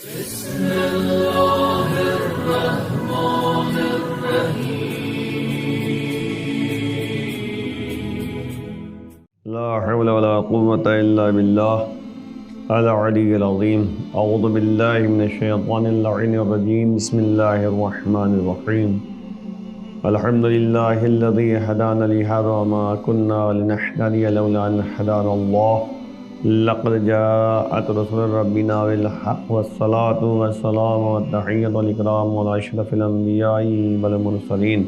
بسم اللہ الرحمن الرحیم لا حول ولا قوة الا باللہ العلی العظیم اعوذ باللہ من الشیطان اللعین الرجیم بسم اللہ الرحمن الرحیم الحمد للہ الذی ہدانا لہذا وما كنا لنهتدی لولا ان ہدانا اللہ لقد جاءت رسول ربنا بالحق والصلاة والسلام والتحیۃ والاکرام علی اشرف الانبیاء والمرسلین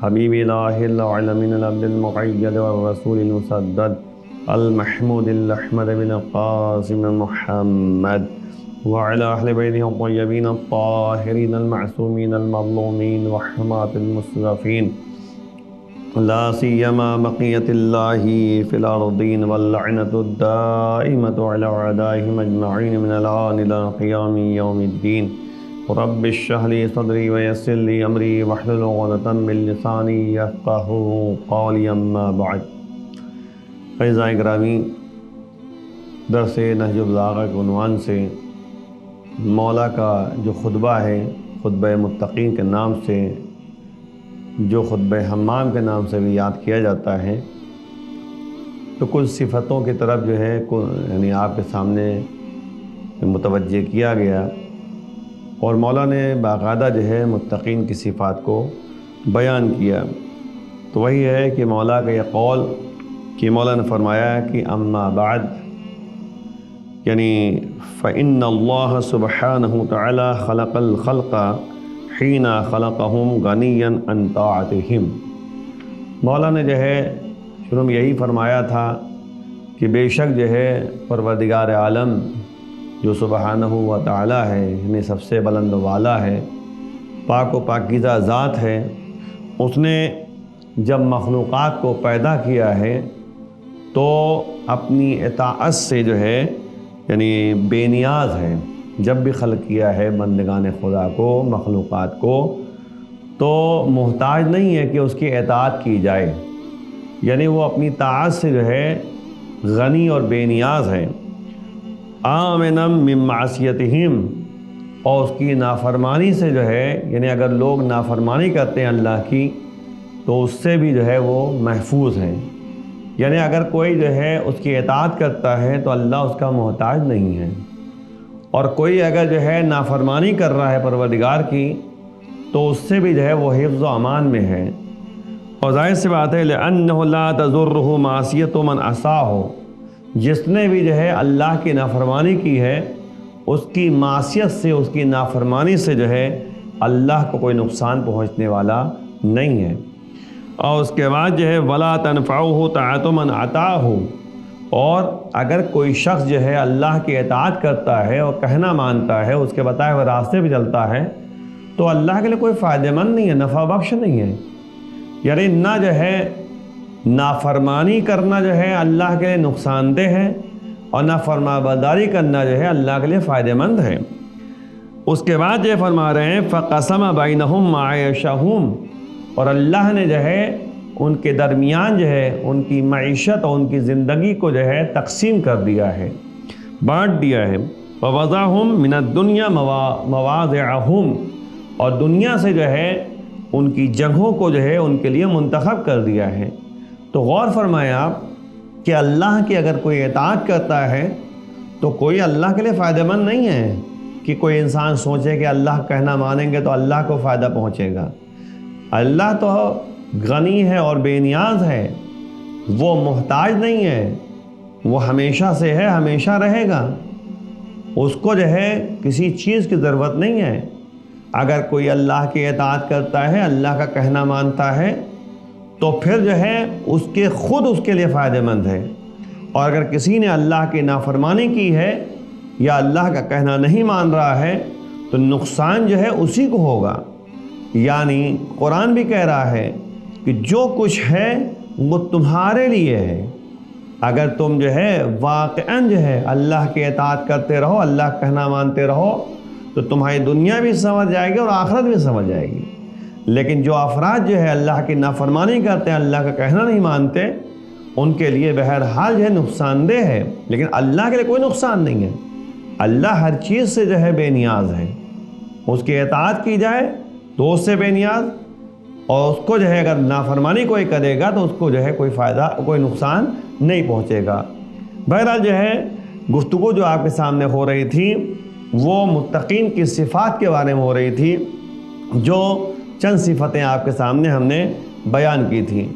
حبیب الہ العالمین العبد المقید والرسول المسدد المحمود الاحمد بن قاسم محمد وعلى اہل بیتہ الطیبین الطاہرین المعصومین المظلومین وحماة المصطفین لا سیما بقیت اللہ فی الارضین واللعنۃ الدائمۃ علی اعدائہم اجمعین من الآن الى قیام یوم الدین رب اشرح لی صدری ویسر لی امری واحلل عقدۃ من لسانی یفقہوا قولی اما بعد۔ اعزائے گرامی، درس نہج البلاغہ کے عنوان سے مولا کا جو خطبہ ہے، خطبہ متقین کے نام سے، جو خطبہ حمام کے نام سے بھی یاد کیا جاتا ہے، تو کچھ صفتوں کی طرف جو ہے یعنی آپ کے سامنے متوجہ کیا گیا، اور مولا نے باقاعدہ جو ہے متقین کی صفات کو بیان کیا۔ تو وہی ہے کہ مولا کا یہ قول کہ مولا نے فرمایا کہ اما بعد، یعنی فإن اللہ سبحانہ تعالی خلق الخلق حین خلقہم غنیا عن طاعتہم۔ مولا نے جو ہے شروع میں یہی فرمایا تھا کہ بے شک جو ہے پروردگار عالم جو سبحانہ و تعالی ہے، یعنی سب سے بلند و والا ہے، پاک و پاکیزہ ذات ہے، اس نے جب مخلوقات کو پیدا کیا ہے تو اپنی اطاعت سے جو ہے یعنی بے نیاز ہے۔ جب بھی خلق کیا ہے بندگان خدا کو، مخلوقات کو، تو محتاج نہیں ہے کہ اس کی اطاعت کی جائے، یعنی وہ اپنی طاعت سے جو ہے غنی اور بے نیاز ہے۔ آمنا من معصیتہم، اور اس کی نافرمانی سے جو ہے یعنی اگر لوگ نافرمانی کرتے ہیں اللہ کی تو اس سے بھی جو ہے وہ محفوظ ہیں، یعنی اگر کوئی جو ہے اس کی اطاعت کرتا ہے تو اللہ اس کا محتاج نہیں ہے، اور کوئی اگر جو ہے نافرمانی کر رہا ہے پروردگار کی تو اس سے بھی جو ہے وہ حفظ و امان میں ہے۔ اور ظاہر سی بات ہے لأنہ لا تضرہ معصیۃ من عصاہ، جس نے بھی جو ہے اللہ کی نافرمانی کی ہے اس کی معصیت سے، اس کی نافرمانی سے جو ہے اللہ کو کوئی نقصان پہنچنے والا نہیں ہے۔ اور اس کے بعد جو ہے ولا تنفعہ طاعۃ من اطاعہ، اور اگر کوئی شخص جو ہے اللہ کی اطاعت کرتا ہے اور کہنا مانتا ہے، اس کے بتائے ہوئے راستے پہ چلتا ہے، تو اللہ کے لیے کوئی فائدہ مند نہیں ہے، نفع بخش نہیں ہے، یعنی نہ جو ہے نافرمانی کرنا جو ہے اللہ کے لیے نقصان دہ ہے، اور نہ فرما برداری کرنا جو ہے اللہ کے لیے فائدہ مند ہے۔ اس کے بعد یہ فرما رہے ہیں فَقَسَمَ بَيْنَهُمْ مَعَيْشَهُمْ، اور اللہ نے جو ہے ان کے درمیان جو ہے ان کی معیشت اور ان کی زندگی کو جو ہے تقسیم کر دیا ہے، بانٹ دیا ہے۔ وَوَضَعَهُمْ مِنَ الدُّنْيَا مَوَاضِعَهُمْ، اور دنیا سے جو ہے ان کی جگہوں کو جو ہے ان کے لیے منتخب کر دیا ہے۔ تو غور فرمائیں آپ کہ اللہ کی اگر کوئی اطاعت کرتا ہے تو کوئی اللہ کے لیے فائدہ مند نہیں ہے کہ کوئی انسان سوچے کہ اللہ کہنا مانیں گے تو اللہ کو فائدہ پہنچے گا۔ اللہ تو غنی ہے اور بے نیاز ہے، وہ محتاج نہیں ہے، وہ ہمیشہ سے ہے، ہمیشہ رہے گا، اس کو جو ہے کسی چیز کی ضرورت نہیں ہے۔ اگر کوئی اللہ کی اطاعت کرتا ہے، اللہ کا کہنا مانتا ہے، تو پھر جو ہے اس کے خود اس کے لیے فائدہ مند ہے، اور اگر کسی نے اللہ کی نافرمانی کی ہے یا اللہ کا کہنا نہیں مان رہا ہے تو نقصان جو ہے اسی کو ہوگا۔ یعنی قرآن بھی کہہ رہا ہے کہ جو کچھ ہے وہ تمہارے لیے ہے، اگر تم جو ہے واقعاً جو ہے اللہ کی اطاعت کرتے رہو، اللہ کا کہنا مانتے رہو، تو تمہاری دنیا بھی سمجھ جائے گی اور آخرت بھی سمجھ جائے گی۔ لیکن جو افراد جو ہے اللہ کی نافرمانی کرتے ہیں، اللہ کا کہنا نہیں مانتے، ان کے لیے بہرحال جو ہے نقصان دہ ہے، لیکن اللہ کے لیے کوئی نقصان نہیں ہے۔ اللہ ہر چیز سے جو ہے بے نیاز ہے، اس کی اطاعت کی جائے تو اس سے بے نیاز، اور اس کو جو ہے اگر نافرمانی کوئی کرے گا تو اس کو جو ہے کوئی فائدہ کوئی نقصان نہیں پہنچے گا۔ بہرحال جو ہے گفتگو جو آپ کے سامنے ہو رہی تھی وہ متقین کی صفات کے بارے میں ہو رہی تھی، جو چند صفتیں آپ کے سامنے ہم نے بیان کی تھی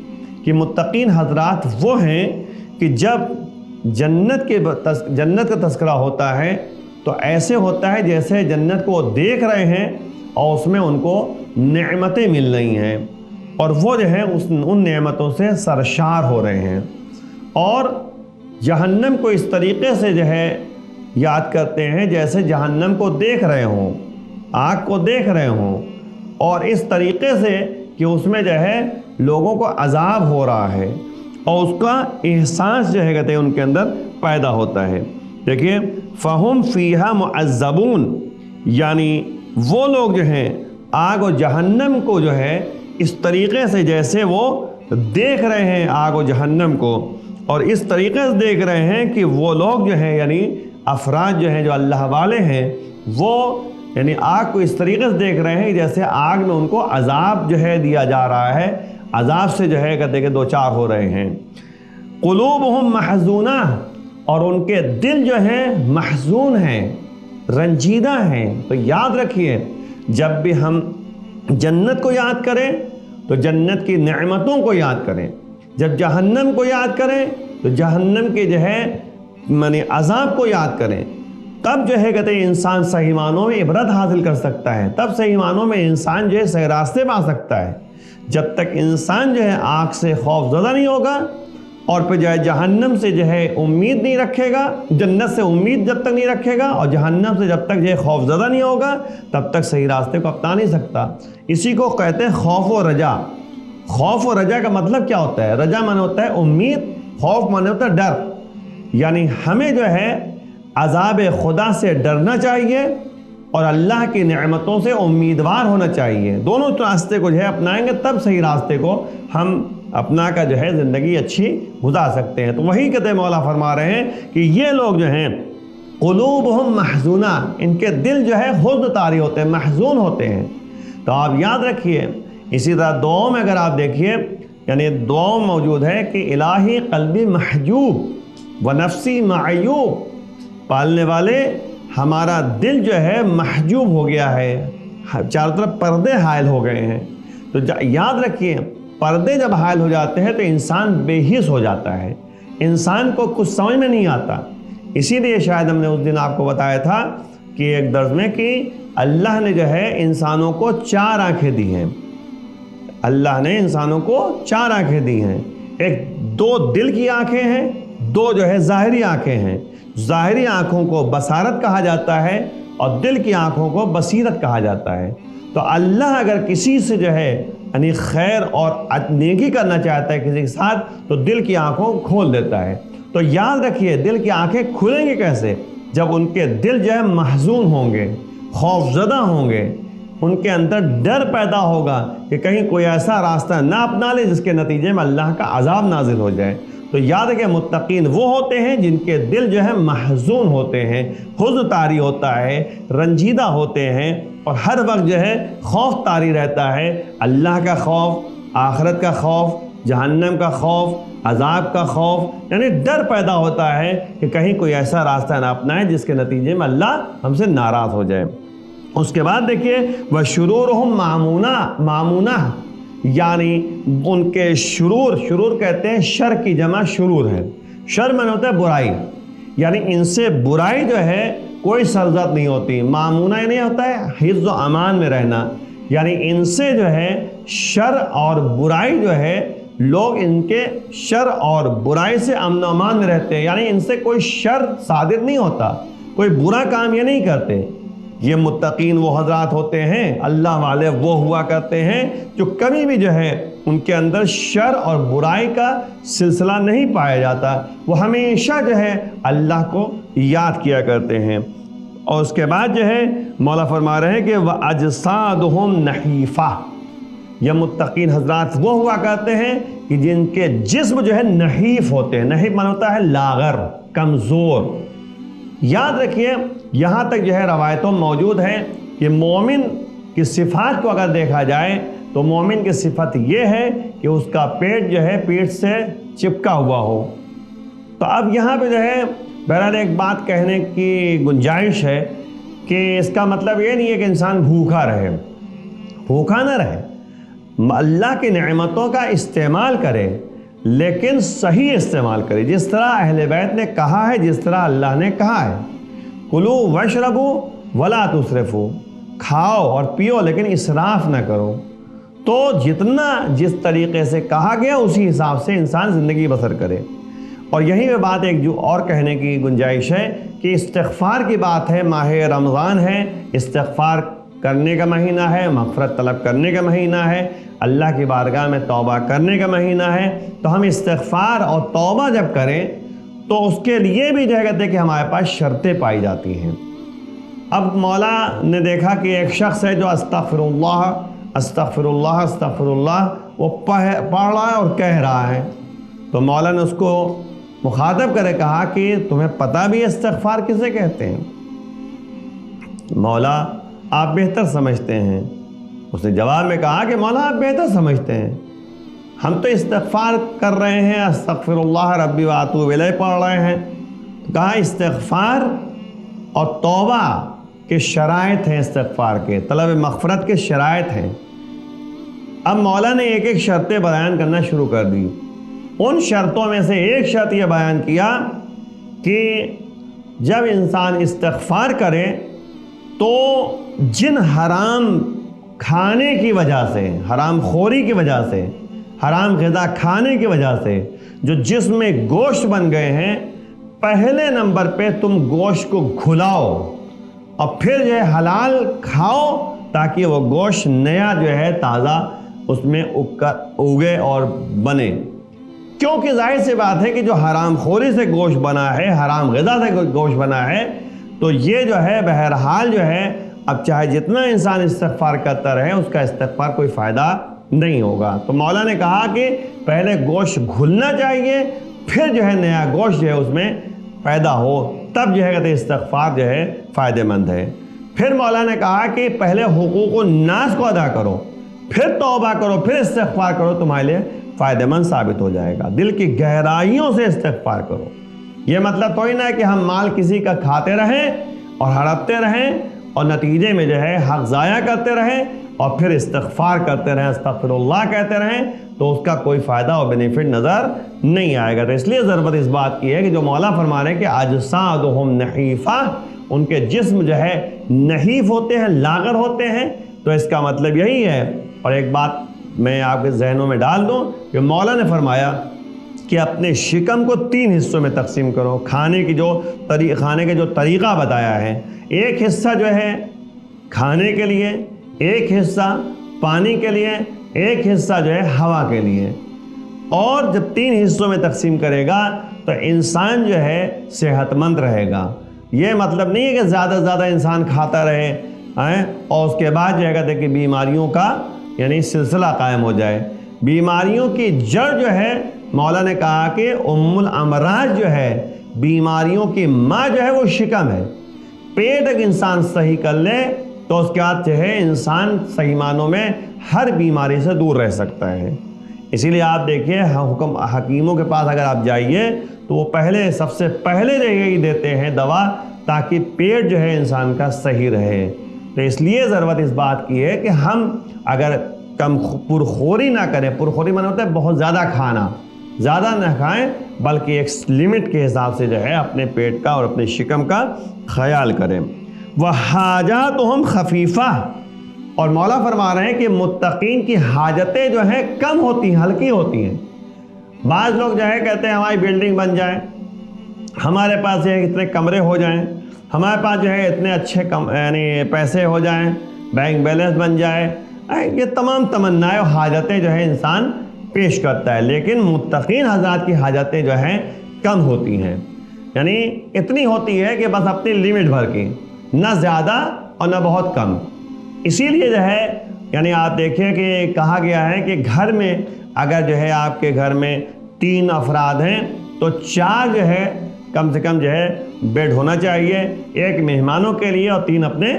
کہ متقین حضرات وہ ہیں کہ جب جنت کا تذکرہ ہوتا ہے تو ایسے ہوتا ہے جیسے جنت کو دیکھ رہے ہیں اور اس میں ان کو نعمتیں مل رہی ہیں، اور وہ جو ہے ان نعمتوں سے سرشار ہو رہے ہیں، اور جہنم کو اس طریقے سے جو ہے یاد کرتے ہیں جیسے جہنم کو دیکھ رہے ہوں، آگ کو دیکھ رہے ہوں، اور اس طریقے سے کہ اس میں جو ہے لوگوں کو عذاب ہو رہا ہے اور اس کا احساس جو ہے کہتے ہیں ان کے اندر پیدا ہوتا ہے۔ دیکھیے فہم فیہا معذبون، یعنی وہ لوگ جو ہیں آگ و جہنم کو جو ہے اس طریقے سے جیسے وہ دیکھ رہے ہیں آگ و جہنم کو، اور اس طریقے سے دیکھ رہے ہیں کہ وہ لوگ جو ہیں یعنی افراد جو ہیں جو اللہ والے ہیں وہ یعنی آگ کو اس طریقے سے دیکھ رہے ہیں جیسے آگ میں ان کو عذاب جو ہے دیا جا رہا ہے، عذاب سے جو ہے کہتے کہ دو چار ہو رہے ہیں۔ قلوبہم محزونہ، اور ان کے دل جو ہیں محزون ہیں، رنجیدہ ہیں۔ تو یاد رکھیے جب بھی ہم جنت کو یاد کریں تو جنت کی نعمتوں کو یاد کریں، جب جہنم کو یاد کریں تو جہنم کے جو ہے عذاب کو یاد کریں، تب جو ہے کہتے ہیں انسان صحیح معنوں میں عبرت حاصل کر سکتا ہے، تب صحیح معنوں میں انسان جو ہے صحیح راستے پا سکتا ہے۔ جب تک انسان جو ہے آگ سے خوف زدہ نہیں ہوگا اور پھر جو ہے جہنم سے جو ہے امید نہیں رکھے گا، جنت سے امید جب تک نہیں رکھے گا اور جہنم سے جب تک جو ہے خوف زدہ نہیں ہوگا تب تک صحیح راستے کو اپنا نہیں سکتا۔ اسی کو کہتے ہیں خوف و رجا۔ خوف و رجا کا مطلب کیا ہوتا ہے؟ رجا معنی ہوتا ہے امید، خوف معنی ہوتا ہے ڈر، یعنی ہمیں جو ہے عذاب خدا سے ڈرنا چاہیے اور اللہ کی نعمتوں سے امیدوار ہونا چاہیے۔ دونوں راستے کو جو ہے اپنائیں گے تب صحیح راستے کو ہم اپنا کا جو ہے زندگی اچھی گزار سکتے ہیں۔ تو وہی کہتے ہیں مولا فرما رہے ہیں کہ یہ لوگ جو ہیں قلوبہم محزونہ، ان کے دل جو ہے حزن طاری ہوتے ہیں، محزون ہوتے ہیں۔ تو آپ یاد رکھیے اسی طرح دعاؤں میں اگر آپ دیکھیے یعنی دعاؤں موجود ہے کہ الہی قلبی محجوب و نفسی معیوب، پالنے والے ہمارا دل جو ہے محجوب ہو گیا ہے، چاروں طرف پردے حائل ہو گئے ہیں۔ تو یاد رکھیے پردے جب حائل ہو جاتے ہیں تو انسان بے حس ہو جاتا ہے، انسان کو کچھ سمجھ میں نہیں آتا۔ اسی لیے شاید ہم نے اس دن آپ کو بتایا تھا کہ ایک درس میں کہ اللہ نے جو ہے انسانوں کو 4 آنکھیں دی ہیں، اللہ نے انسانوں کو 4 آنکھیں دی ہیں، 2 دل کی آنکھیں ہیں، 2 جو ہے ظاہری آنکھیں ہیں۔ ظاہری آنکھوں کو بصارت کہا جاتا ہے اور دل کی آنکھوں کو بصیرت کہا جاتا ہے۔ تو اللہ اگر کسی سے جو ہے یعنی خیر اور نیکی کرنا چاہتا ہے کسی کے ساتھ تو دل کی آنکھوں کو کھول دیتا ہے۔ تو یاد رکھیے دل کی آنکھیں کھلیں گے کیسے؟ جب ان کے دل جو ہے محزون ہوں گے، خوف زدہ ہوں گے، ان کے اندر ڈر پیدا ہوگا کہ کہیں کوئی ایسا راستہ نہ اپنا لے جس کے نتیجے میں اللہ کا عذاب نازل ہو جائے۔ تو یاد رکھیں متقین وہ ہوتے ہیں جن کے دل جو ہے محزون ہوتے ہیں، حزن طاری ہوتا ہے، رنجیدہ ہوتے ہیں، اور ہر وقت جو ہے خوف طاری رہتا ہے، اللہ کا خوف، آخرت کا خوف، جہنم کا خوف، عذاب کا خوف، یعنی ڈر پیدا ہوتا ہے کہ کہیں کوئی ایسا راستہ نہ اپنائے جس کے نتیجے میں اللہ ہم سے ناراض ہو جائے۔ اس کے بعد دیکھیے وَشُرُورُهُمْ مَعْمُونَةٌ، یعنی ان کے شرور کہتے ہیں شر کی جمع شرور ہے، شر معنی ہوتا ہے برائی، یعنی ان سے برائی جو ہے کوئی سرزد نہیں ہوتی۔ معمونہ نہیں ہوتا ہے حفظ و امان میں رہنا، یعنی ان سے جو ہے شر اور برائی جو ہے لوگ ان کے شر اور برائی سے امن و امان میں رہتے ہیں، یعنی ان سے کوئی شر صادر نہیں ہوتا، کوئی برا کام یہ نہیں کرتے۔ یہ متقین وہ حضرات ہوتے ہیں، اللہ والے وہ ہوا کرتے ہیں جو کبھی بھی جو ہے ان کے اندر شر اور برائی کا سلسلہ نہیں پایا جاتا، وہ ہمیشہ جو ہے اللہ کو یاد کیا کرتے ہیں۔ اور اس کے بعد جو ہے مولا فرما رہے ہیں کہ وَأَجْسَادُهُمْ نَحِيفَةٌ، یہ متقین حضرات وہ ہوا کرتے ہیں کہ جن کے جسم جو ہے نحیف ہوتے ہیں۔ نحیف معنی ہوتا ہے لاغر، کمزور، یاد رکھیے یہاں تک جو ہے روایتوں موجود ہیں کہ مومن کی صفات کو اگر دیکھا جائے تو مومن کی صفت یہ ہے کہ اس کا پیٹ جو ہے پیٹ سے چپکا ہوا ہو۔ تو اب یہاں پہ جو ہے بہرحال ایک بات کہنے کی گنجائش ہے کہ اس کا مطلب یہ نہیں ہے کہ انسان بھوکا رہے، بھوکا نہ رہے، اللہ کی نعمتوں کا استعمال کرے لیکن صحیح استعمال کرے، جس طرح اہل بیت نے کہا ہے، جس طرح اللہ نے کہا ہے، کلو وشربو ولا تسرفو، کھاؤ اور پیو لیکن اسراف نہ کرو۔ تو جتنا جس طریقے سے کہا گیا اسی حساب سے انسان زندگی بسر کرے۔ اور یہی میں بات ایک جو اور کہنے کی گنجائش ہے کہ استغفار کی بات ہے، ماہ رمضان ہے، استغفار کرنے کا مہینہ ہے، مغفرت طلب کرنے کا مہینہ ہے، اللہ کی بارگاہ میں توبہ کرنے کا مہینہ ہے۔ تو ہم استغفار اور توبہ جب کریں تو اس کے لیے بھی جو ہے کہتے ہیں کہ ہمارے پاس شرطیں پائی جاتی ہیں۔ اب مولا نے دیکھا کہ ایک شخص ہے جو استغفر اللہ استغفر اللہ استغفر اللہ وہ پڑھ رہا ہے اور کہہ رہا ہے، تو مولا نے اس کو مخاطب کرے کہا کہ تمہیں پتہ بھی استغفار کسے کہتے ہیں؟ مولا آپ بہتر سمجھتے ہیں۔ اس نے جواب میں کہا کہ مولا آپ بہتر سمجھتے ہیں، ہم تو استغفار کر رہے ہیں، استغفر اللہ ربی واتوب الیہ پڑھ رہے ہیں۔ تو کہا استغفار اور توبہ کے شرائط ہیں، استغفار کے طلب مغفرت کے شرائط ہیں۔ اب مولا نے ایک ایک شرطیں بیان کرنا شروع کر دی۔ ان شرطوں میں سے ایک شرط یہ بیان کیا کہ جب انسان استغفار کرے تو جن حرام کھانے کی وجہ سے، حرام خوری کی وجہ سے، حرام غذا کھانے کی وجہ سے جو جسم میں گوشت بن گئے ہیں، پہلے نمبر پہ تم گوشت کو گھلاؤ اور پھر جو ہے حلال کھاؤ تاکہ وہ گوشت نیا جو ہے تازہ اس میں اگے اور بنے۔ کیونکہ ظاہر سی بات ہے کہ جو حرام خوری سے گوشت بنا ہے، حرام غذا سے گوشت بنا ہے، تو یہ جو ہے بہرحال جو ہے اب چاہے جتنا انسان استغفار کرتا رہے اس کا استغفار کوئی فائدہ نہیں ہوگا۔ تو مولا نے کہا کہ پہلے گوشت گھلنا چاہیے، پھر جو ہے نیا گوشت جو ہے اس میں پیدا ہو، تب جو ہے کہتے استغفار جو ہے فائدہ مند ہے۔ پھر مولا نے کہا کہ پہلے حقوق الناس کو ادا کرو، پھر توبہ کرو، پھر استغفار کرو، تمہارے لیے فائدہ مند ثابت ہو جائے گا۔ دل کی گہرائیوں سے استغفار کرو۔ یہ مطلب تو ہی نہ ہے کہ ہم مال کسی کا کھاتے رہیں اور ہڑپتے رہیں اور نتیجے میں جو ہے حق ضائع کرتے رہیں اور پھر استغفار کرتے رہیں، استغفر اللہ کہتے رہیں، تو اس کا کوئی فائدہ اور بینیفٹ نظر نہیں آئے گا۔ تو اس لیے ضرورت اس بات کی ہے کہ جو مولا فرما رہے ہیں کہ اجسادہم نحیفہ، ان کے جسم جو ہے نحیف ہوتے ہیں، لاغر ہوتے ہیں، تو اس کا مطلب یہی ہے۔ اور ایک بات میں آپ کے ذہنوں میں ڈال دوں کہ مولا نے فرمایا کہ اپنے شکم کو 3 حصوں میں تقسیم کرو۔ کھانے کے جو طریقہ بتایا ہے، ایک حصہ جو ہے کھانے کے لیے، ایک حصہ پانی کے لیے، ایک حصہ جو ہے ہوا کے لیے۔ اور جب 3 حصوں میں تقسیم کرے گا تو انسان جو ہے صحت مند رہے گا۔ یہ مطلب نہیں ہے کہ زیادہ سے زیادہ انسان کھاتا رہے اور اس کے بعد جو ہے کہ بیماریوں کا یعنی سلسلہ قائم ہو جائے۔ بیماریوں کی جڑ جو ہے مولا نے کہا کہ ام الامراض جو ہے، بیماریوں کی ماں جو ہے وہ شکم ہے۔ پیٹ اگر انسان صحیح کر لے تو اس کے بعد جو ہے انسان صحیح معنوں میں ہر بیماری سے دور رہ سکتا ہے۔ اسی لیے آپ دیکھیے حکیموں کے پاس اگر آپ جائیے تو وہ سب سے پہلے یہی دیتے ہیں دوا تاکہ پیٹ جو ہے انسان کا صحیح رہے۔ تو اس لیے ضرورت اس بات کی ہے کہ ہم اگر کم پرخوری نہ کریں، پرخوری معنی ہوتا ہے بہت زیادہ کھانا، زیادہ نہ کھائیں بلکہ ایک لمٹ کے حساب سے جو ہے اپنے پیٹ کا اور اپنے شکم کا خیال کریں۔ وَحَاجَاتُهُمْ خَفِيفَةٌ، اور مولا فرما رہے ہیں کہ متقین کی حاجتیں جو ہیں کم ہوتی ہیں، ہلکی ہوتی ہیں۔ بعض لوگ جو ہے کہتے ہیں ہماری بلڈنگ بن جائے، ہمارے پاس جو ہے اتنے کمرے ہو جائیں، ہمارے پاس جو ہے اتنے اچھے یعنی پیسے ہو جائیں، بینک بیلنس بن جائے، یہ تمام تمنائیں اور حاجتیں جو ہے انسان پیش کرتا ہے، لیکن متقین حضرات کی حاجتیں جو ہیں کم ہوتی ہیں، یعنی اتنی ہوتی ہے کہ بس اپنی لمٹ بھر کی، نہ زیادہ اور نہ بہت کم۔ اسی لیے جو ہے یعنی آپ دیکھیں کہ کہا گیا ہے کہ گھر میں اگر جو ہے آپ کے گھر میں 3 افراد ہیں تو 4 جو ہے کم سے کم جو ہے بیڈ ہونا چاہیے، ایک مہمانوں کے لیے اور 3 اپنے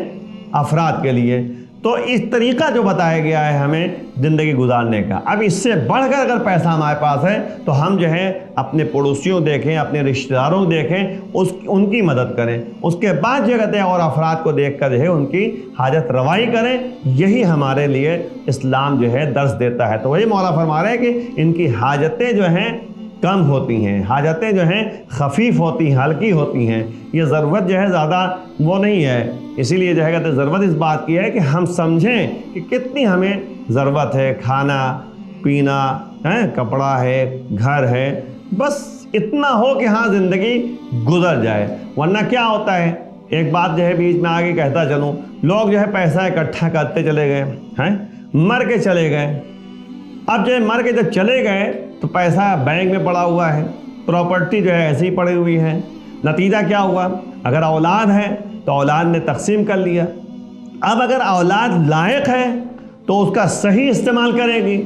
افراد کے لیے۔ تو اس طریقہ جو بتایا گیا ہے ہمیں زندگی گزارنے کا۔ اب اس سے بڑھ کر اگر پیسہ ہمارے پاس ہے تو ہم جو ہے اپنے پڑوسیوں دیکھیں، اپنے رشتہ داروں دیکھیں، ان کی مدد کریں، اس کے بعد جو کہتے ہیں اور افراد کو دیکھ کر جو ہے ان کی حاجت روائی کریں۔ یہی ہمارے لیے اسلام جو ہے درس دیتا ہے۔ تو وہی مولا فرما رہے ہیں کہ ان کی حاجتیں جو ہیں کم ہوتی ہیں، حاجتیں جو ہیں خفیف ہوتی ہیں، ہلکی ہوتی ہیں، یہ ضرورت جو ہے زیادہ وہ نہیں ہے۔ اسی لیے جو ہے کہتے ہیں ضرورت اس بات کی ہے کہ ہم سمجھیں کہ کتنی ہمیں ضرورت ہے، کھانا پینا ہے، کپڑا ہے، گھر ہے، بس اتنا ہو کہ ہاں زندگی گزر جائے۔ ورنہ کیا ہوتا ہے، ایک بات جو ہے بیچ میں آگے کہتا چلوں، لوگ جو ہے پیسہ اکٹھا کرتے چلے گئے ہیں، مر کے چلے گئے۔ اب جو ہے مر کے جب چلے گئے تو پیسہ بینک میں پڑا ہوا ہے، پراپرٹی جو ہے ایسے ہی پڑی ہوئی ہے۔ نتیجہ کیا ہوا، اگر اولاد ہے تو اولاد نے تقسیم کر لیا۔ اب اگر اولاد لائق ہے تو اس کا صحیح استعمال کرے گی،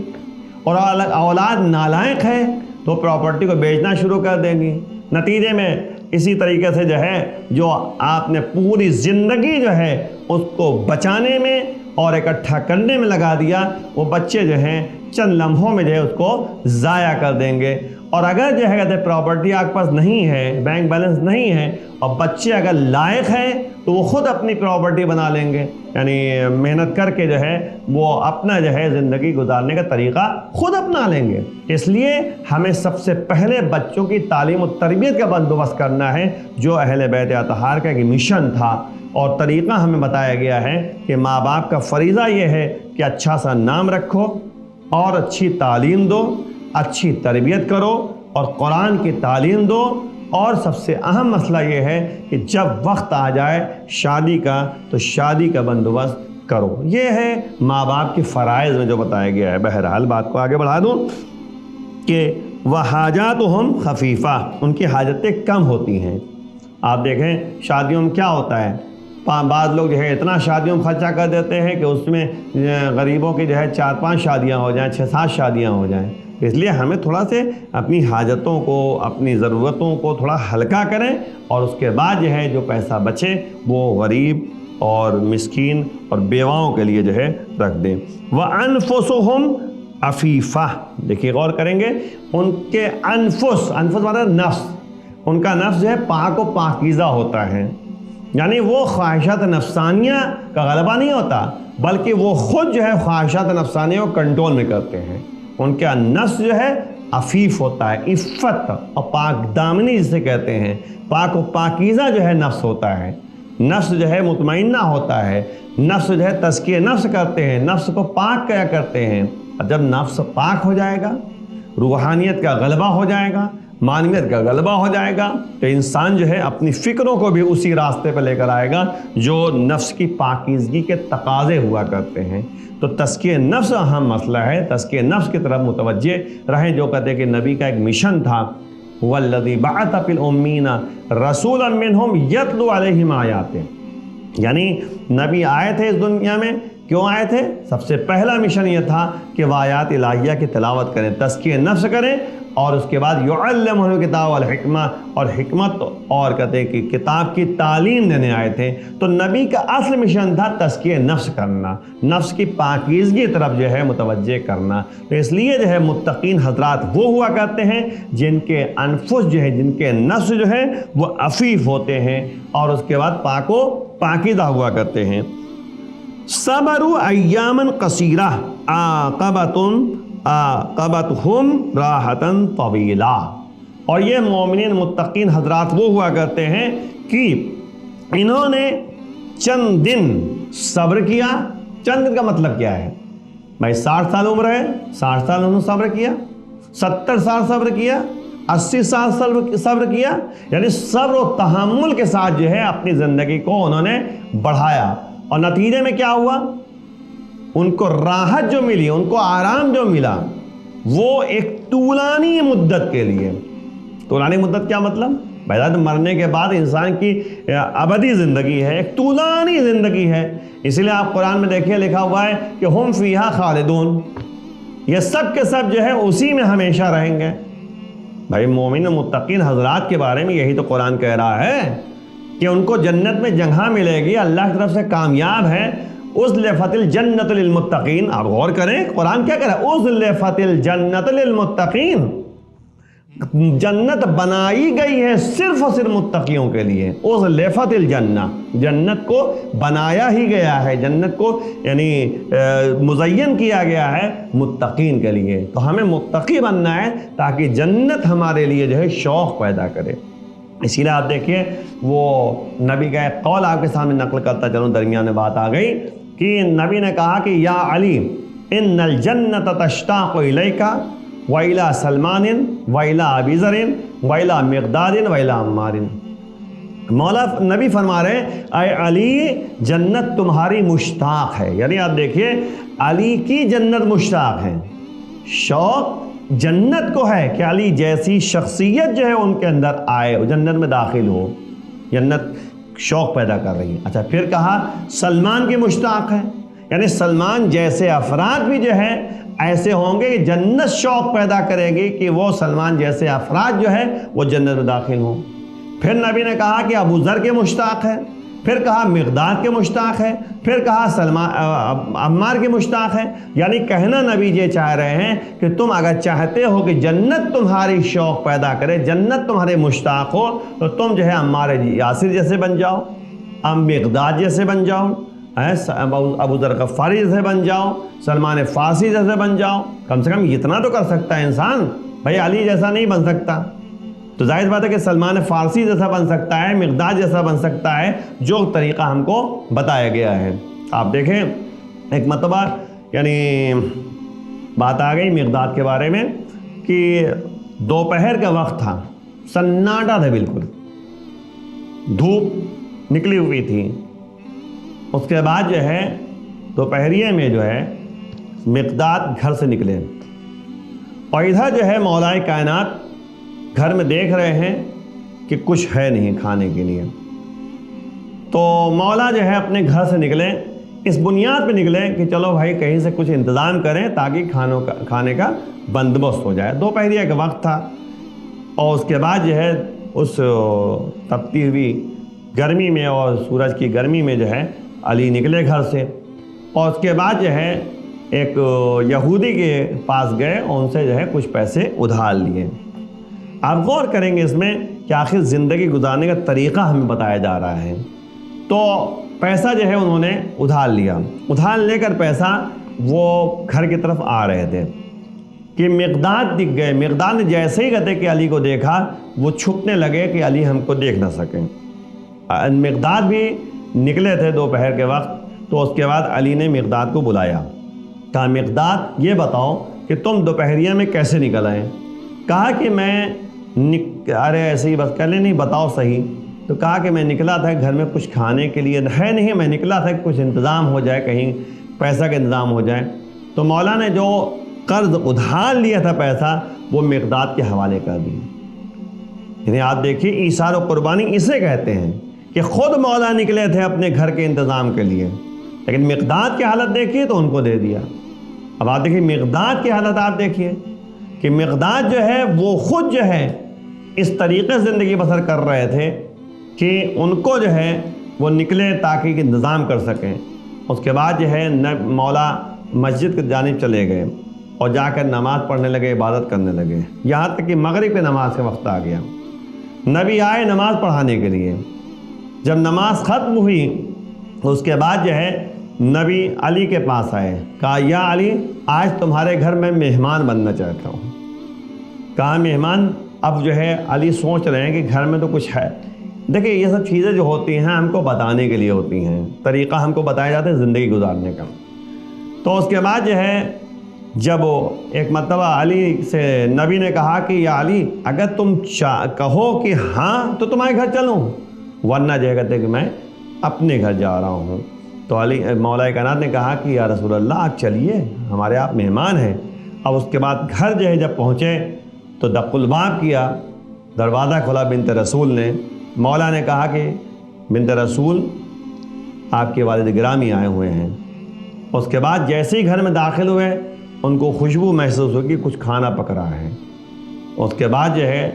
اور اولاد نالائق ہے تو پراپرٹی کو بیچنا شروع کر دیں گی۔ نتیجے میں اسی طریقے سے جو ہے جو آپ نے پوری زندگی جو ہے اس کو بچانے میں اور اکٹھا کرنے میں لگا دیا، وہ بچے جو ہیں چند لمحوں میں جو ہے اس کو ضائع کر دیں گے۔ اور اگر جو ہے کہتے ہیں پراپرٹی آپ کے پاس نہیں ہے، بینک بیلنس نہیں ہے، اور بچے اگر لائق ہیں تو وہ خود اپنی پراپرٹی بنا لیں گے، یعنی محنت کر کے جو ہے وہ اپنا جو ہے زندگی گزارنے کا طریقہ خود اپنا لیں گے۔ اس لیے ہمیں سب سے پہلے بچوں کی تعلیم و تربیت کا بندوبست کرنا ہے، جو اہل بیت اطہار کا ایک مشن تھا اور طریقہ ہمیں بتایا گیا ہے کہ ماں باپ کا فریضہ یہ ہے کہ اچھا سا نام رکھو اور اچھی تعلیم دو، اچھی تربیت کرو اور قرآن کی تعلیم دو، اور سب سے اہم مسئلہ یہ ہے کہ جب وقت آ جائے شادی کا تو شادی کا بندوبست کرو۔ یہ ہے ماں باپ کے فرائض میں جو بتایا گیا ہے۔ بہرحال بات کو آگے بڑھا دوں کہ وحاجاتہم خفیفہ، ان کی حاجتیں کم ہوتی ہیں۔ آپ دیکھیں شادیوں میں کیا ہوتا ہے، بعض لوگ جو ہے اتنا شادیوں میں خرچہ کر دیتے ہیں کہ اس میں غریبوں کی جو ہے 4-5 شادیاں ہو جائیں، 6-7 شادیاں ہو جائیں۔ اس لیے ہمیں تھوڑا سے اپنی حاجتوں کو، اپنی ضرورتوں کو تھوڑا ہلکا کریں، اور اس کے بعد جو ہے جو پیسہ بچے وہ غریب اور مسکین اور بیواؤں کے لیے جو ہے رکھ دیں۔ وَأَنفُسُهُمْ عَفِيفَةٌ، دیکھیے غور کریں گے، ان کے انفس مطلب نفس، ان کا نفس جو ہے پاک و پاکیزہ ہوتا ہے، یعنی وہ خواہشات نفسانیہ کا غلبہ نہیں ہوتا، بلکہ وہ خود جو ہے خواہشات نفسانیہ کو کنٹرول میں کرتے ہیں۔ ان کا نفس جو ہے عفیف ہوتا ہے، عفت اور پاک دامنی جسے کہتے ہیں، پاک و پاکیزہ جو ہے نفس ہوتا ہے، نفس جو ہے مطمئنہ ہوتا ہے، نفس جو ہے تزکیہ نفس کرتے ہیں، نفس کو پاک کیا کرتے ہیں۔ جب نفس پاک ہو جائے گا، روحانیت کا غلبہ ہو جائے گا، معنویت کا غلبہ ہو جائے گا، تو انسان جو ہے اپنی فکروں کو بھی اسی راستے پہ لے کر آئے گا جو نفس کی پاکیزگی کے تقاضے ہوا کرتے ہیں۔ تو تزکیہ نفس اہم مسئلہ ہے، تزکیہ نفس کی طرف متوجہ رہیں، جو کہتے ہیں کہ نبی کا ایک مشن تھا، وَالَّذِي بَعَثَ فِي الْأُمِّينَ رَسُولًا مِّنْهُمْ يَتْلُو عَلَيْهِمْ آيَاتِهِ، یعنی نبی آئے تھے اس دنیا میں، کیوں آئے تھے؟ سب سے پہلا مشن یہ تھا کہ وہ آیات الہیہ کی تلاوت کریں، تزکیہ نفس کریں، اور اس کے بعد یعلمہ الکتاب والحکمہ، اور حکمت اور کہتے ہیں کہ کتاب کی تعلیم دینے آئے تھے۔ تو نبی کا اصل مشن تھا تزکیہ نفس کرنا، نفس کی پاکیزگی طرف جو ہے متوجہ کرنا۔ تو اس لیے جو ہے متقین حضرات وہ ہوا کرتے ہیں جن کے انفس جو ہے، جن کے نفس جو ہے وہ عفیف ہوتے ہیں، اور اس کے بعد پاک و پاکیزہ ہوا کرتے ہیں۔ صبروا ایاما قصیرہ عاقبتہم راحتاً طویلہ، اور یہ مومنین متقین حضرات وہ ہوا کرتے ہیں کہ انہوں نے چند دن صبر کیا۔ چند دن کا مطلب کیا ہے بھائی؟ 60 سال عمر ہے، 60 سال انہوں نے صبر کیا، 70 سال صبر کیا، 80 سال صبر کیا، یعنی صبر و تحمل کے ساتھ جو ہے اپنی زندگی کو انہوں نے بڑھایا، اور نتیجے میں کیا ہوا؟ ان کو راحت جو ملی، ان کو آرام جو ملا، وہ ایک طولانی مدت کے لیے۔ طولانی مدت کیا مطلب؟ بھائی مرنے کے بعد انسان کی ابدی زندگی ہے، ایک طولانی زندگی ہے۔ اسی لیے آپ قرآن میں دیکھیے لکھا ہوا ہے کہ ہم فیہا خالدون، یہ سب کے سب جو ہے اسی میں ہمیشہ رہیں گے۔ بھائی مومن متقین حضرات کے بارے میں یہی تو قرآن کہہ رہا ہے کہ ان کو جنت میں جگہ ملے گی، اللہ کی طرف سے کامیاب ہے۔ اُزْلِفَتِ الْجَنَّةُ لِلْمُتَّقِينَ، آپ غور کریں قرآن کیا کہہ رہا ہے، اُزْلِفَتِ الْجَنَّةُ لِلْمُتَّقِينَ، جنت بنائی گئی ہے صرف اور صرف متقیوں کے لیے۔ اُزْلِفَتِ الْجَنَّةُ، جنت کو بنایا ہی گیا ہے، جنت کو یعنی مزین کیا گیا ہے متقین کے لیے۔ تو ہمیں متقی بننا ہے تاکہ جنت ہمارے لیے جو ہے شوق پیدا کرے۔ اسی لیے آپ دیکھیے وہ نبی کا ایک قول آپ کے سامنے نقل کرتا چلوں، درمیان میں بات آ گئی کہ نبی نے کہا کہ یا علی ان الجنت تشتاق الیک وإلی سلمان وإلی ابی ذر وإلی مقداد وإلی عمار۔ مولا نبی فرما رہے ہیں اے علی جنت تمہاری مشتاق ہے، یعنی آپ دیکھیے علی کی جنت مشتاق ہے، شوق جنت کو ہے کہ علی جیسی شخصیت جو ہے ان کے اندر آئے، جنت میں داخل ہو، جنت شوق پیدا کر رہی ہے۔ اچھا پھر کہا سلمان کی مشتاق ہے، یعنی سلمان جیسے افراد بھی جو ہے ایسے ہوں گے کہ جنت شوق پیدا کرے گی کہ وہ سلمان جیسے افراد جو ہے وہ جنت میں داخل ہوں۔ پھر نبی نے کہا کہ ابو ذر کے مشتاق ہے، پھر کہا مقداد کے مشتاق ہے، پھر کہا عمار کے مشتاق ہے۔ یعنی کہنا نبی یہ چاہ رہے ہیں کہ تم اگر چاہتے ہو کہ جنت تمہاری شوق پیدا کرے، جنت تمہارے مشتاق ہو، تو تم جو ہے عمار یاسر جیسے بن جاؤ، مقداد جیسے بن جاؤ، ابو ذر غفاری جیسے بن جاؤ، سلمان فارسی جیسے بن جاؤ۔ کم سے کم اتنا تو کر سکتا ہے انسان، بھائی علی جیسا نہیں بن سکتا تو ظاہر بات ہے کہ سلمان فارسی جیسا بن سکتا ہے، مقداد جیسا بن سکتا ہے، جو طریقہ ہم کو بتایا گیا ہے۔ آپ دیکھیں ایک مرتبہ یعنی بات آ گئی مقداد کے بارے میں کہ دوپہر کا وقت تھا، سناٹا تھا، بالکل دھوپ نکلی ہوئی تھی۔ اس کے بعد جو ہے دوپہریے میں جو ہے مقداد گھر سے نکلے اور ادھر جو ہے مولا کائنات گھر میں دیکھ رہے ہیں کہ کچھ ہے نہیں کھانے کے لیے۔ تو مولا جو ہے اپنے گھر سے نکلے، اس بنیاد پہ نکلے کہ چلو بھائی کہیں سے کچھ انتظام کریں تاکہ کھانے کا بندوبست ہو جائے۔ دوپہریہ کا وقت تھا اور اس کے بعد جو ہے اس تپتی ہوئی گرمی میں اور سورج کی گرمی میں جو ہے علی نکلے گھر سے، اور اس کے بعد جو ہے ایک یہودی کے پاس گئے اور ان سے جو ہے کچھ پیسے ادھار لیے۔ آپ غور کریں گے اس میں کہ آخر زندگی گزارنے کا طریقہ ہمیں بتایا جا رہا ہے۔ تو پیسہ جو ہے انہوں نے ادھار لیا، ادھار لے کر پیسہ وہ گھر کی طرف آ رہے تھے کہ مقداد دکھ گئے۔ مقداد نے جیسے ہی کہتے کہ علی کو دیکھا وہ چھپنے لگے کہ علی ہم کو دیکھ نہ سکیں۔ مقداد بھی نکلے تھے دوپہر کے وقت، تو اس کے بعد علی نے مقداد کو بلایا، کہا مقداد یہ بتاؤ کہ تم دوپہریہ میں کیسے نکل آئے؟ کہا کہ میں ارے ایسے ہی بس کہلے نہیں بتاؤ صحیح۔ تو کہا کہ میں نکلا تھا گھر میں کچھ کھانے کے لیے ہے نہیں، میں نکلا تھا کہ کچھ انتظام ہو جائے، کہیں پیسہ کا انتظام ہو جائے۔ تو مولا نے جو قرض ادھار لیا تھا پیسہ وہ مقداد کے حوالے کر دیا۔ یعنی آپ دیکھیے ایثار و قربانی اسے کہتے ہیں کہ خود مولا نکلے تھے اپنے گھر کے انتظام کے لیے، لیکن مقداد کی حالت دیکھیے تو ان کو دے دیا۔ اب آپ دیکھیے مقداد کی حالت آپ دیکھیے کہ مقداد جو ہے وہ خود جو ہے اس طریقے سے زندگی بسر کر رہے تھے کہ ان کو جو ہے وہ نکلے تاکہ انتظام کر سکیں۔ اس کے بعد جو ہے مولا مسجد کی جانب چلے گئے اور جا کر نماز پڑھنے لگے، عبادت کرنے لگے، یہاں تک کہ مغرب کے نماز کا وقت آ گیا۔ نبی آئے نماز پڑھانے کے لیے، جب نماز ختم ہوئی اس کے بعد جو ہے نبی علی کے پاس آئے، کہا یا علی آج تمہارے گھر میں مہمان بننا چاہتا ہوں۔ کہا مہمان؟ اب جو ہے علی سوچ رہے ہیں کہ گھر میں تو کچھ ہے۔ دیکھیں یہ سب چیزیں جو ہوتی ہیں ہم کو بتانے کے لیے ہوتی ہیں، طریقہ ہم کو بتایا جاتا ہے زندگی گزارنے کا۔ تو اس کے بعد جو ہے جب ایک مرتبہ علی سے نبی نے کہا کہ یا علی اگر تم کہو کہ ہاں تو تمہارے گھر چلوں، ورنہ جو کہتے کہ میں اپنے گھر جا رہا ہوں۔ تو علی مولا کائنات نے کہا کہ یا رسول اللہ آپ چلیے، ہمارے آپ مہمان ہیں۔ اب اس کے بعد گھر جو ہے جب پہنچے تو دق الباب کیا، دروازہ کھولا بنت رسول نے۔ مولا نے کہا کہ بنت رسول آپ کے والد گرامی آئے ہوئے ہیں۔ اس کے بعد جیسے ہی گھر میں داخل ہوئے ان کو خوشبو محسوس ہوگی کچھ کھانا پک رہا ہے۔ اس کے بعد جو ہے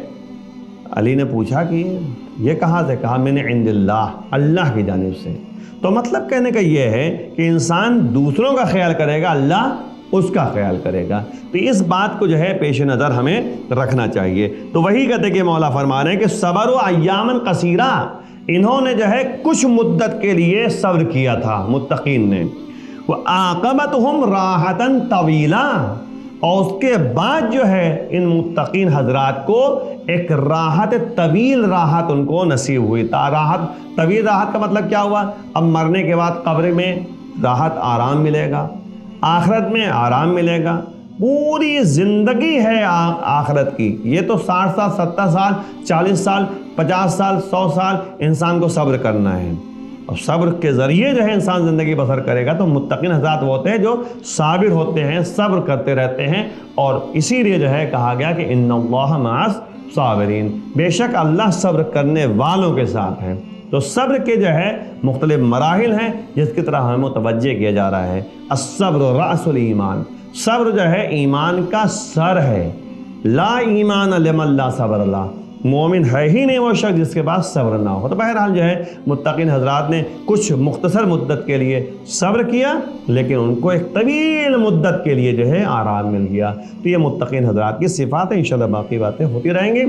علی نے پوچھا کہ یہ کہاں سے؟ کہا میں نے عند اللہ، اللہ کی جانب سے۔ تو مطلب کہنے کا یہ ہے کہ انسان دوسروں کا خیال کرے گا، اللہ اس کا خیال کرے گا۔ تو اس بات کو جو ہے پیش نظر ہمیں رکھنا چاہیے۔ تو وہی کہتے کہ مولا فرما رہے ہیں کہ صبر و ایامن قصیرہ، انہوں نے جو ہے کچھ مدت کے لیے صبر کیا تھا متقین نے، وعاقبتہم راحتاً طویلا، اور اس کے بعد جو ہے ان متقین حضرات کو ایک راحت طویل راحت ان کو نصیب ہوئی۔ راحت طویل، راحت کا مطلب کیا ہوا؟ اب مرنے کے بعد قبر میں راحت آرام ملے گا، آخرت میں آرام ملے گا، پوری زندگی ہے آخرت کی۔ یہ تو 60 سال 70 سال 40 سال 50 سال 100 سال انسان کو صبر کرنا ہے، اور صبر کے ذریعے جو ہے انسان زندگی بسر کرے گا۔ تو متقین حضرات وہ ہوتے ہیں جو صابر ہوتے ہیں، صبر کرتے رہتے ہیں، اور اسی لیے جو ہے کہا گیا کہ ان اللہ مع الصابرین، بے شک اللہ صبر کرنے والوں کے ساتھ ہے۔ تو صبر کے جو ہے مختلف مراحل ہیں جس کی طرح ہمیں متوجہ کیا جا رہا ہے۔ الصبر رأس الایمان، صبر جو ہے ایمان کا سر ہے۔ لا ایمان لمن لا صبر اللہ، مومن ہے ہی نہیں وہ شخص جس کے پاس صبر نہ ہو۔ تو بہرحال جو ہے متقین حضرات نے کچھ مختصر مدت کے لیے صبر کیا، لیکن ان کو ایک طویل مدت کے لیے جو ہے آرام مل گیا۔ تو یہ متقین حضرات کی صفات ہیں، انشاءاللہ باقی باتیں ہوتی رہیں گی۔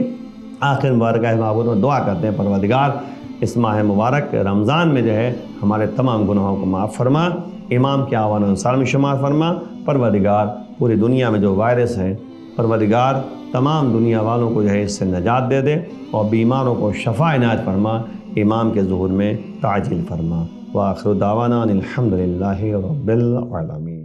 آخر مبارکہ معبود میں دعا کرتے ہیں پروردگار اس ماہ مبارک رمضان میں جو ہے ہمارے تمام گناہوں کو معاف فرما، امام کے آوان انصار میں شمار فرما۔ پروردگار پوری دنیا میں جو وائرس ہے، پروردگار تمام دنیا والوں کو جو ہے اس سے نجات دے دے، اور بیماروں کو شفا عنایت فرما، امام کے ظہور میں تعجیل فرما۔ وآخر دعوانا الحمدللہ رب العالمین۔